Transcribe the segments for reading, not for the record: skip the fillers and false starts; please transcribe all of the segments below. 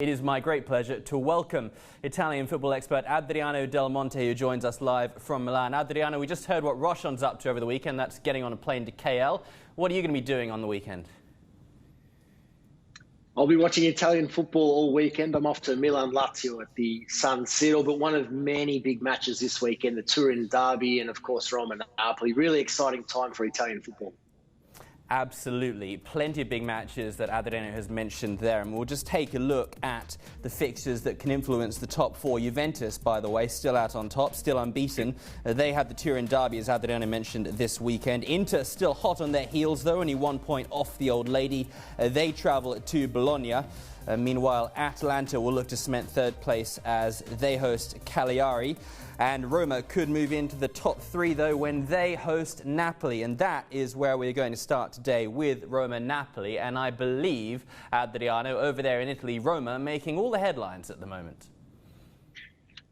It is my great pleasure to welcome Italian football expert Adriano Del Monte, who joins us live from Milan. Adriano, we just heard what Roshan's up to over the weekend. That's getting on a plane to KL. What are you going to be doing on the weekend? I'll be watching Italian football all weekend. I'm off to Milan-Lazio at the San Siro, but one of many big matches this weekend, the Turin derby and, of course, Roma-Napoli. Really exciting time for Italian football. Absolutely. Plenty of big matches that Adriano has mentioned there. And we'll just take a look at the fixtures that can influence the top four. Juventus, by the way, still out on top, still unbeaten. They had the Turin derby, as Adriano mentioned, this weekend. Inter still hot on their heels, though, only 1 point off the old lady. They travel to Bologna. Meanwhile, Atalanta will look to cement third place as they host Cagliari. And Roma could move into the top three, though, when they host Napoli. And that is where we're going to start today with Roma-Napoli. And I believe, Adriano, over there in Italy, Roma making all the headlines at the moment.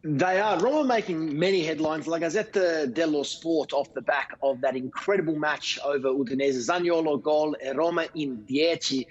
They are. Roma making many headlines. La Gazzetta dello Sport off the back of that incredible match over Udinese. Zaniolo goal, Roma in 10.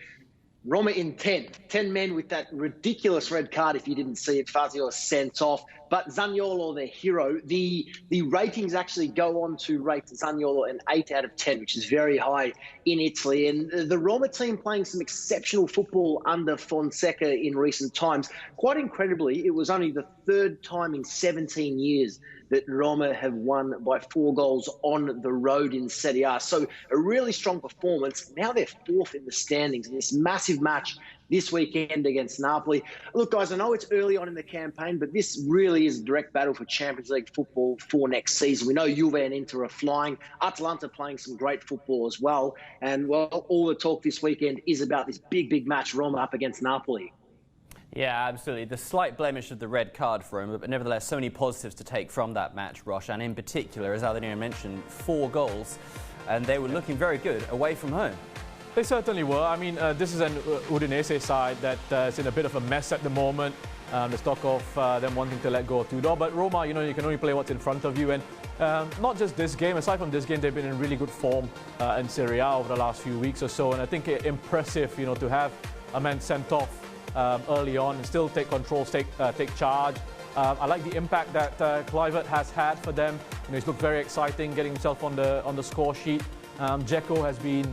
Roma in 10. 10 men with that ridiculous red card. If you didn't see it, Fazio sent off. But Zaniolo, the hero, the ratings actually go on to rate Zaniolo an 8 out of 10, which is very high in Italy. And the Roma team playing some exceptional football under Fonseca in recent times. Quite incredibly, it was only the third time in 17 years that Roma have won by 4 goals on the road in Serie A. So a really strong performance. Now they're fourth in the standings in this massive match this weekend against Napoli. Look, guys, I know it's early on in the campaign, but this really is a direct battle for Champions League football for next season. We know Juve and Inter are flying. Atalanta playing some great football as well. And, well, all the talk this weekend is about this big match, Roma up against Napoli. Yeah, absolutely. The slight blemish of the red card for him, but nevertheless, so many positives to take from that match, Rosh. And in particular, as Adriano mentioned, 4 goals. And they were looking very good away from home. They certainly were. I mean, this is an Udinese side that is in a bit of a mess at the moment. There's talk of them wanting to let go of Tudor. But Roma, you can only play what's in front of you. And not just this game. Aside from this game, they've been in really good form in Serie A over the last few weeks or so. And I think it's impressive, to have a man sent off early on and still take control, take charge. I like the impact that Kluivert has had for them. He's looked very exciting, getting himself on the score sheet. Dzeko has been,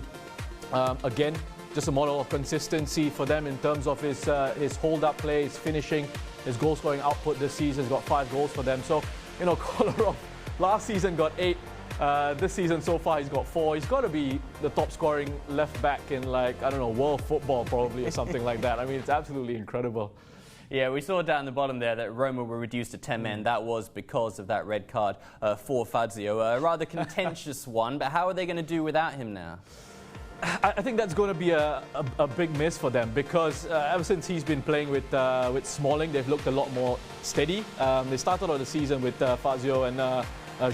again, just a model of consistency for them in terms of his hold-up play, his finishing, his goal-scoring output this season. He's got 5 goals for them. So, Kolarov last season got 8. This season so far he's got 4. He's got to be the top scoring left back in, world football probably or something like that. I mean, it's absolutely incredible. Yeah, we saw down the bottom there that Roma were reduced to 10 men. That was because of that red card for Fazio. A rather contentious one, but how are they going to do without him now? I think that's going to be a big miss for them because ever since he's been playing with Smalling, they've looked a lot more steady. They started out the season with Fazio and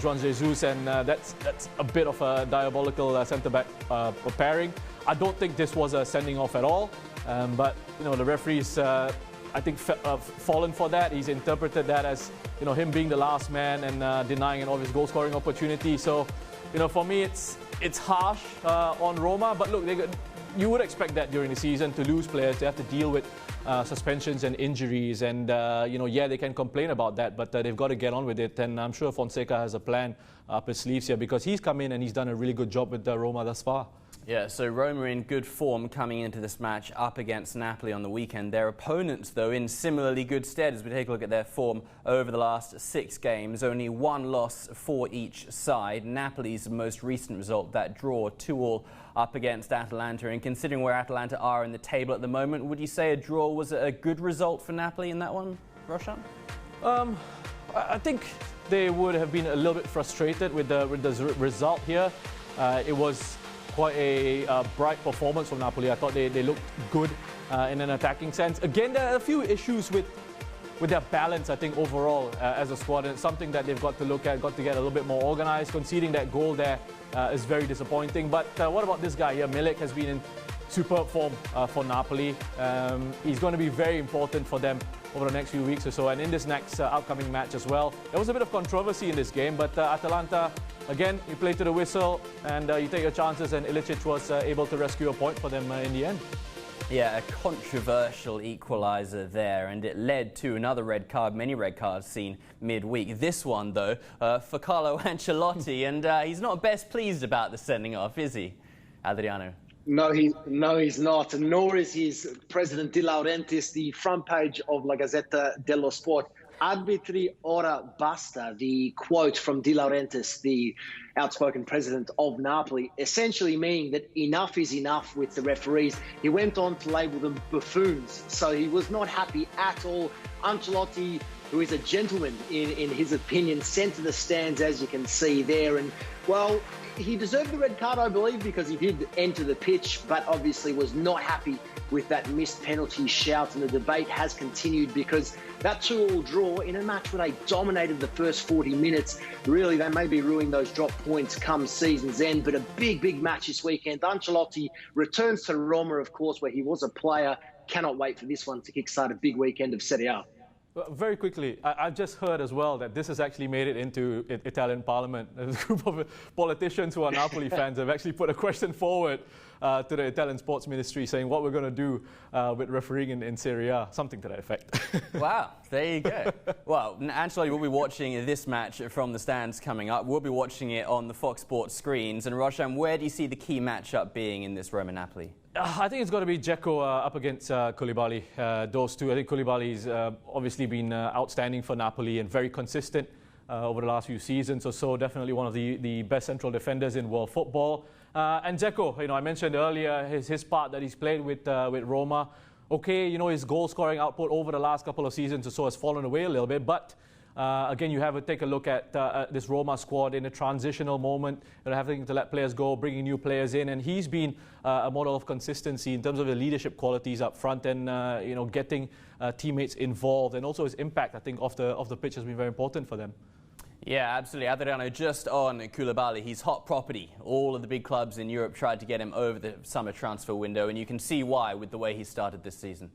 Juan Jesus, and that's a bit of a diabolical centre-back pairing. I don't think this was a sending off at all, but the referee's I think fallen for that. He's interpreted that as him being the last man and denying an obvious goal-scoring opportunity. So for me it's harsh on Roma, but look, you would expect that during the season to lose players. They have to deal with suspensions and injuries, and they can complain about that, but they've got to get on with it. And I'm sure Fonseca has a plan up his sleeves here because he's come in and he's done a really good job with Roma thus far. Yeah, so Roma in good form coming into this match up against Napoli on the weekend. Their opponents, though, in similarly good stead as we take a look at their form over the last 6 games. Only 1 loss for each side. Napoli's most recent result, that draw 2-2 up against Atalanta. And considering where Atalanta are in the table at the moment, would you say a draw was a good result for Napoli in that one, Roshan? I think they would have been a little bit frustrated with the result here. It was quite a bright performance from Napoli. I thought they looked good in an attacking sense. Again, there are a few issues with their balance, I think, overall as a squad. And it's something that they've got to look at, got to get a little bit more organized. Conceding that goal there is very disappointing. But what about this guy here? Milik has been in superb form for Napoli. He's going to be very important for them over the next few weeks or so, and in this next upcoming match as well. There was a bit of controversy in this game, but Atalanta, again, you play to the whistle and you take your chances, and Ilicic was able to rescue a point for them in the end. Yeah, a controversial equaliser there, and it led to another red card, many red cards seen midweek. This one, though, for Carlo Ancelotti, and he's not best pleased about the sending off, is he, Adriano? No, he's not, and nor is his president De Laurentiis. The front page of La Gazzetta dello Sport. Arbitri ora basta, the quote from De Laurentiis, the outspoken president of Napoli, essentially meaning that enough is enough with the referees. He went on to label them buffoons, so he was not happy at all. Ancelotti, who is a gentleman in his opinion, sent to the stands, as you can see there, and well, he deserved the red card, I believe, because he did enter the pitch, but obviously was not happy with that missed penalty shout, and the debate has continued because that 2-2 draw in a match where they dominated the first 40 minutes, really they may be ruining those drop points come season's end, but a big match this weekend. Ancelotti returns to Roma, of course, where he was a player. Cannot wait for this one to kickstart a big weekend of Serie A. Very quickly, I've just heard as well that this has actually made it into Italian Parliament. A group of politicians who are Napoli fans have actually put a question forward to the Italian Sports Ministry saying what we're going to do with refereeing in Serie A, something to that effect. Wow, there you go. Well, Ancelotti will be watching this match from the stands coming up. We'll be watching it on the Fox Sports screens. And Roshan, where do you see the key matchup being in this Roma-Napoli? I think it's got to be Dzeko up against Koulibaly. Those two. I think Koulibaly's obviously been outstanding for Napoli and very consistent over the last few seasons or so. Definitely one of the best central defenders in world football. And Dzeko, I mentioned earlier his part that he's played with Roma. Okay, his goal-scoring output over the last couple of seasons or so has fallen away a little bit, but again, you have to take a look at this Roma squad in a transitional moment, having to let players go, bringing new players in, and he's been a model of consistency in terms of the leadership qualities up front and getting teammates involved, and also his impact, I think, off the pitch has been very important for them. Yeah, absolutely. Adriano, just on Koulibaly, he's hot property. All of the big clubs in Europe tried to get him over the summer transfer window, and you can see why with the way he started this season.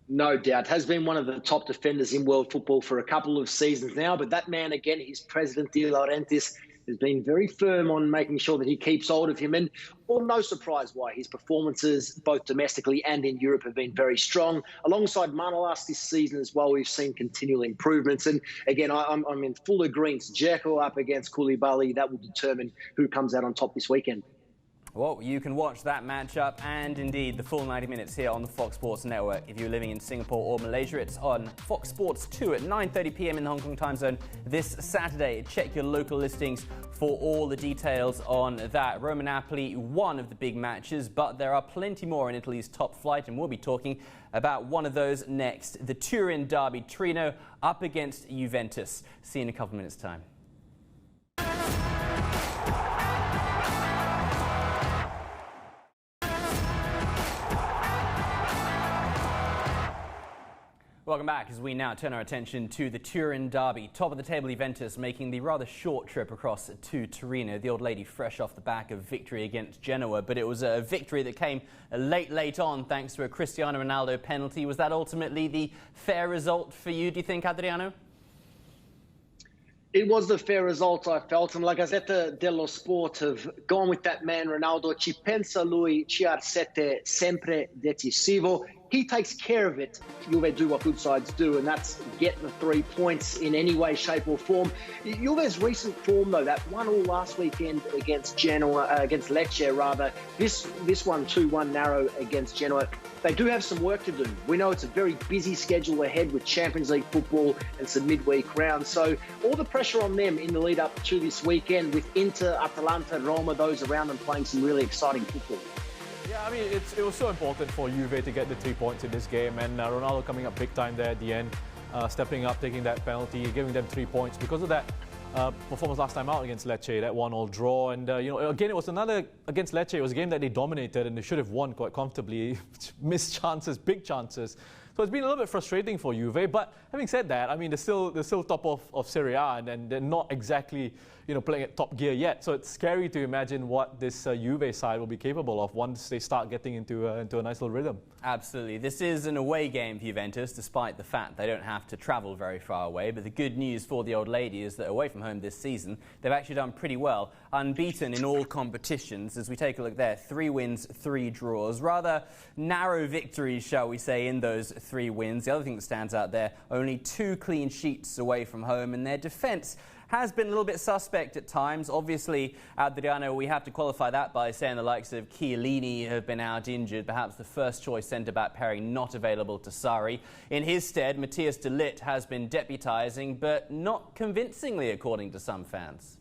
No doubt. Has been one of the top defenders in world football for a couple of seasons now. But that man, again, his president, De Laurentiis, has been very firm on making sure that he keeps hold of him. And well, no surprise why. His performances, both domestically and in Europe, have been very strong. Alongside Manolas this season as well, we've seen continual improvements. And again, I'm in full agreement. Dzeko up against Koulibaly, that will determine who comes out on top this weekend. Well, you can watch that matchup and indeed the full 90 minutes here on the Fox Sports Network. If you're living in Singapore or Malaysia, it's on Fox Sports 2 at 9:30 p.m. in the Hong Kong time zone this Saturday. Check your local listings for all the details on that. Roma-Napoli, one of the big matches, but there are plenty more in Italy's top flight, and we'll be talking about one of those next. The Turin derby, Torino up against Juventus. See you in a couple minutes' time. Welcome back as we now turn our attention to the Turin derby. Top of the table Juventus making the rather short trip across to Torino. The old lady fresh off the back of victory against Genoa, but it was a victory that came late on thanks to a Cristiano Ronaldo penalty. Was that ultimately the fair result for you, do you think, Adriano? It was the fair result, I felt, and La Gazzetta dello Sport have gone with that man, Ronaldo. Ci pensa lui, CR7 sempre decisivo. He takes care of it. Juve do what good sides do, and that's get the 3 points in any way, shape or form. Juve's recent form, though, that 1-1 last weekend against Lecce, rather. This one 2-1 narrow against Genoa. They do have some work to do. We know it's a very busy schedule ahead with Champions League football and some midweek rounds. So all the pressure on them in the lead up to this weekend with Inter, Atalanta, Roma, those around them playing some really exciting football. Yeah, I mean, it was so important for Juve to get the 3 points in this game, and Ronaldo coming up big time there at the end, stepping up, taking that penalty, giving them 3 points because of that performance last time out against Lecce, that 1-1 draw. And, again, it was another against Lecce. It was a game that they dominated and they should have won quite comfortably. Missed chances, big chances. So it's been a little bit frustrating for Juve. But having said that, I mean, they're still top of Serie A, and they're not exactly playing at top gear yet. So it's scary to imagine what this Juve side will be capable of once they start getting into a nice little rhythm. Absolutely. This is an away game for Juventus, despite the fact they don't have to travel very far away. But the good news for the old lady is that away from home this season, they've actually done pretty well. Unbeaten in all competitions. As we take a look there, 3 wins, 3 draws. Rather narrow victories, shall we say, in those 3 wins. The other thing that stands out there, only 2 clean sheets away from home, and their defence has been a little bit suspect at times. Obviously, Adriano, we have to qualify that by saying the likes of Chiellini have been out injured, perhaps the first-choice centre-back pairing not available to Sarri. In his stead, Matthias de Ligt has been deputising, but not convincingly, according to some fans.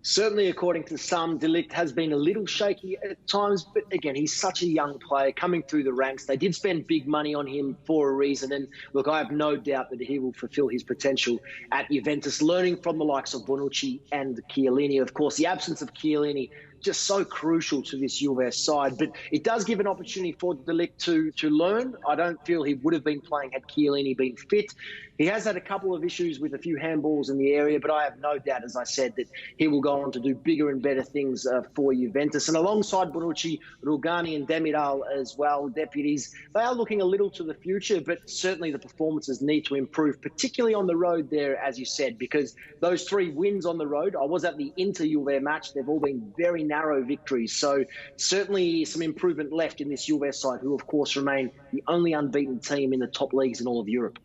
Certainly, according to some, de Ligt has been a little shaky at times, but again, he's such a young player coming through the ranks. They did spend big money on him for a reason, and look, I have no doubt that he will fulfil his potential at Juventus, learning from the likes of Bonucci and Chiellini. Of course, the absence of Chiellini just so crucial to this Juve side, but it does give an opportunity for de Ligt to learn. I don't feel he would have been playing had Chiellini been fit. He has had a couple of issues with a few handballs in the area, but I have no doubt, as I said, that he will go on to do bigger and better things for Juventus. And alongside Bonucci, Rugani and Demiral as well, deputies, they are looking a little to the future, but certainly the performances need to improve, particularly on the road there, as you said, because those 3 wins on the road, I was at the Inter-Juve match, they've all been very narrow victories. So certainly some improvement left in this Juve side, who of course remain the only unbeaten team in the top leagues in all of Europe.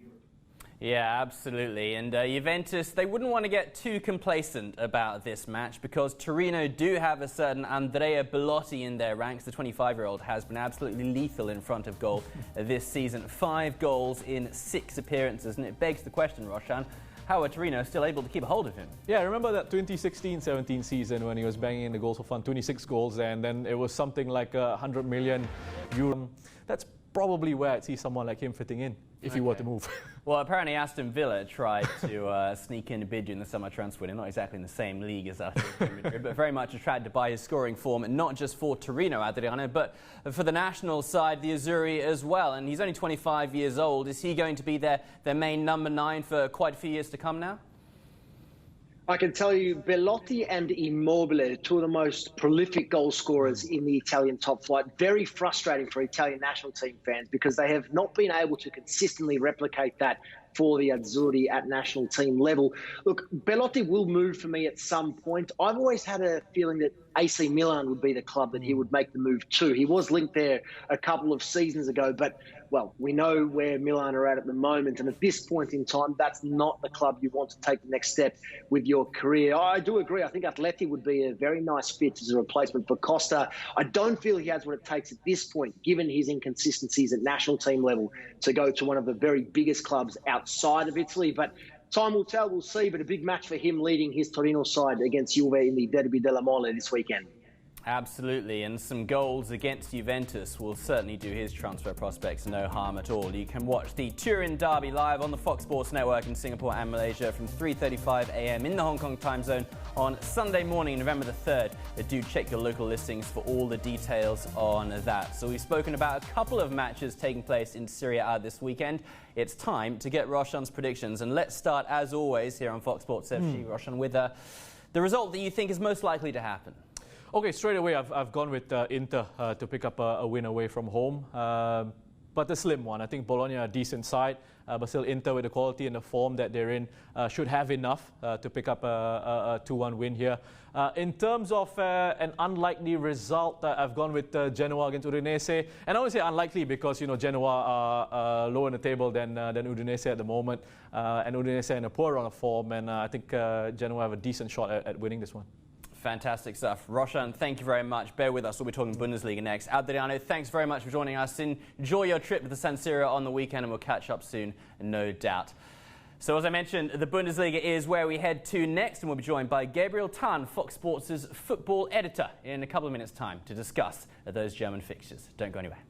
Yeah, absolutely. And Juventus, they wouldn't want to get too complacent about this match because Torino do have a certain Andrea Belotti in their ranks. The 25-year-old has been absolutely lethal in front of goal this season. 5 goals in 6 appearances. And it begs the question, Roshan, how are Torino still able to keep a hold of him? Yeah, I remember that 2016-17 season when he was banging in the goals for fun, 26 goals, and then it was something like 100 million euro. That's probably where I'd see someone like him fitting in if he were to move. Well, apparently Aston Villa tried to sneak in a bid in the summer transfer window, not exactly in the same league as Atletico Madrid, but very much attracted by his scoring form, and not just for Torino, Adriano, but for the national side, the Azzurri as well. And he's only 25 years old. Is he going to be their main number 9 for quite a few years to come now? I can tell you, Belotti and Immobile, 2 of the most prolific goal scorers in the Italian top flight. Very frustrating for Italian national team fans because they have not been able to consistently replicate that for the Azzurri at national team level. Look, Belotti will move for me at some point. I've always had a feeling that AC Milan would be the club that he would make the move to. He was linked there a couple of seasons ago, but, well, we know where Milan are at the moment, and at this point in time, that's not the club you want to take the next step with your career. I do agree. I think Atleti would be a very nice fit as a replacement for Costa. I don't feel he has what it takes at this point, given his inconsistencies at national team level, to go to one of the very biggest clubs outside of Italy, but time will tell, we'll see, but a big match for him leading his Torino side against Juve in the Derby della Mole this weekend. Absolutely, and some goals against Juventus will certainly do his transfer prospects no harm at all. You can watch the Turin derby live on the Fox Sports Network in Singapore and Malaysia from 3:35 a.m. in the Hong Kong time zone on Sunday morning, November the 3rd. Do check your local listings for all the details on that. So we've spoken about a couple of matches taking place in Serie A this weekend. It's time to get Roshan's predictions, and let's start, as always, here on Fox Sports FC, Roshan, with the result that you think is most likely to happen. Okay, straight away I've gone with Inter to pick up a win away from home, but a slim one. I think Bologna are a decent side, but still Inter with the quality and the form that they're in should have enough to pick up a 2-1 win here. In terms of an unlikely result, I've gone with Genoa against Udinese, and I always say unlikely because Genoa are lower in the table than Udinese at the moment, and Udinese in a poor run of form, and I think Genoa have a decent shot at winning this one. Fantastic stuff. Roshan, thank you very much. Bear with us. We'll be talking Bundesliga next. Adriano, thanks very much for joining us. Enjoy your trip to the San Siro on the weekend, and we'll catch up soon, no doubt. So as I mentioned, the Bundesliga is where we head to next, and we'll be joined by Gabriel Tan, Fox Sports' football editor, in a couple of minutes' time to discuss those German fixtures. Don't go anywhere.